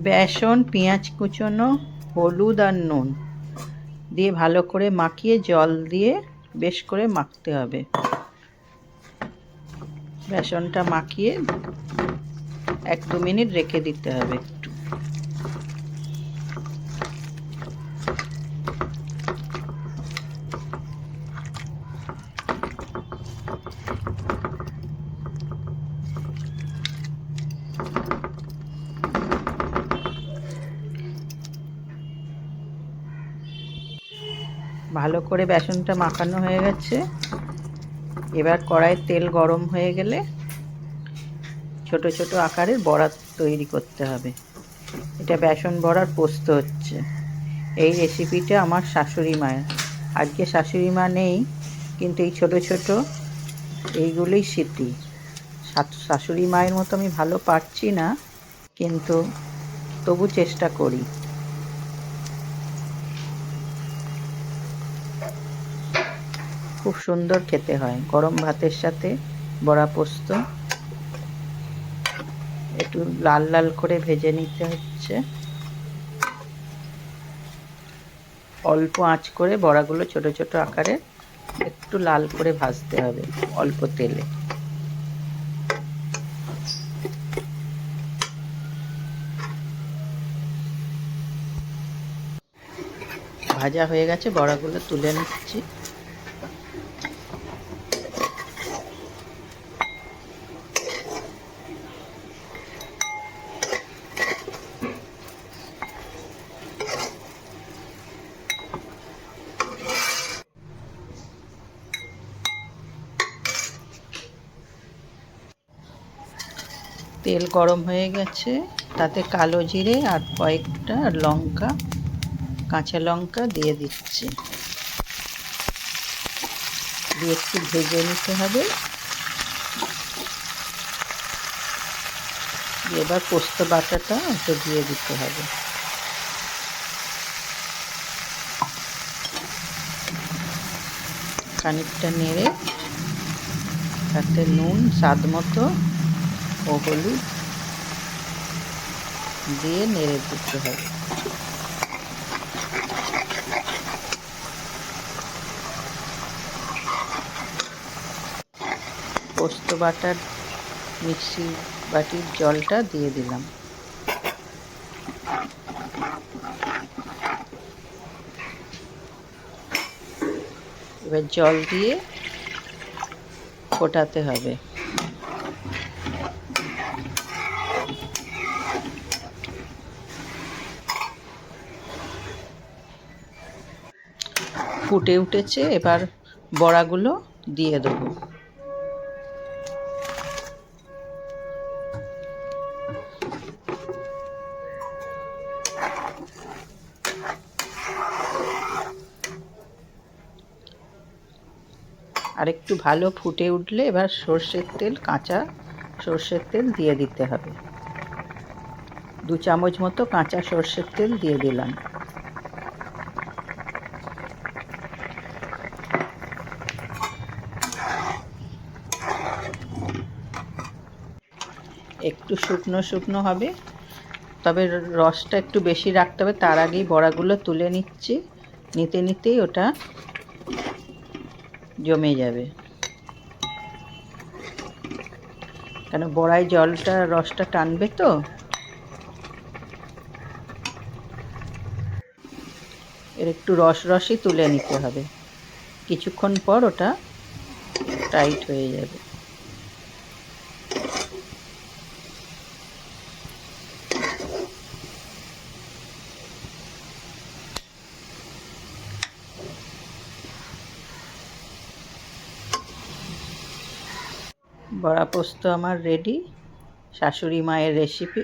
বেসন, পেঁয়াজ কুচোনো, হলুদ আর নুন দিয়ে ভালো করে মাখিয়ে জল দিয়ে বেশ করে মাখতে হবে। বেসনটা মাখিয়ে 1-2 মিনিট রেখে দিতে হবে একটু। ভালো করে বেসনটা মাখানো হয়ে গেছে। এবার কড়াইয়ে তেল গরম হয়ে গেলে ছোট ছোট আকারের বড়া তৈরি করতে হবে। এটা বেসন বড়ার পোস্ত হচ্ছে। এই রেসিপিটা আমার শাশুড়ি মায়ের। আজকে শাশুড়ি মা নেই, কিন্তু এই ছোট ছোট এইগুলোই স্মৃতি। শাশুড়ি মায়ের মতো আমি ভালো পারছি না, কিন্তু তবু চেষ্টা করি। খুব সুন্দর খেতে হয় গরম ভাতের সাথে বড়া পোস্ত। একটু লাল লাল করে ভেজে নিতে হচ্ছে। অল্প আঁচ করে বড়াগুলো ছোট ছোট আকারে একটু লাল করে ভাজতে হবে অল্প তেলে। ভাজা হয়ে গেছে, বড়াগুলো তুলে নিচ্ছি। তেল গরম হয়ে গেছে, তাতে কালো জিরে আর কয়েকটা লঙ্কা, কাঁচা লঙ্কা দিয়ে দিচ্ছি। দিয়ে একটু ভেজে নিতে হবে। এবার পোস্ত বাটাটা ওতে দিয়ে দিতে হবে। খানিকটা নেড়ে তাতে নুন স্বাদ মতো ও হলুদ দিয়ে নেড়ে দিতে হবে। পোস্ত বাটার মিক্সি বাটির জলটা দিয়ে দিলাম। এবার জল দিয়ে ফোটাতে হবে। ফুটে উঠেছে, এবার বড়াগুলো দিয়ে দেবো। আর একটু ভালো ফুটে উঠলে এবার সর্ষের তেল, কাঁচা সর্ষের তেল দিয়ে দিতে হবে। 2 চামচ মতো কাঁচা সর্ষের তেল দিয়ে দিলাম। একটু শুকনো শুকনো হবে, তবে রসটা একটু বেশি রাখতে হবে। তার আগেই বড়াগুলো তুলে নিচ্ছি, নিতে নিতেই ওটা জমে যাবে। কেন বড়ায় জলটা রসটা টানবে তো। এর একটু রস রসই তুলে নিতে হবে, কিছুক্ষণ পর ওটা টাইট হয়ে যাবে। বড়া পোস্ত আমার রেডি, শাশুড়ি মায়ের রেসিপি।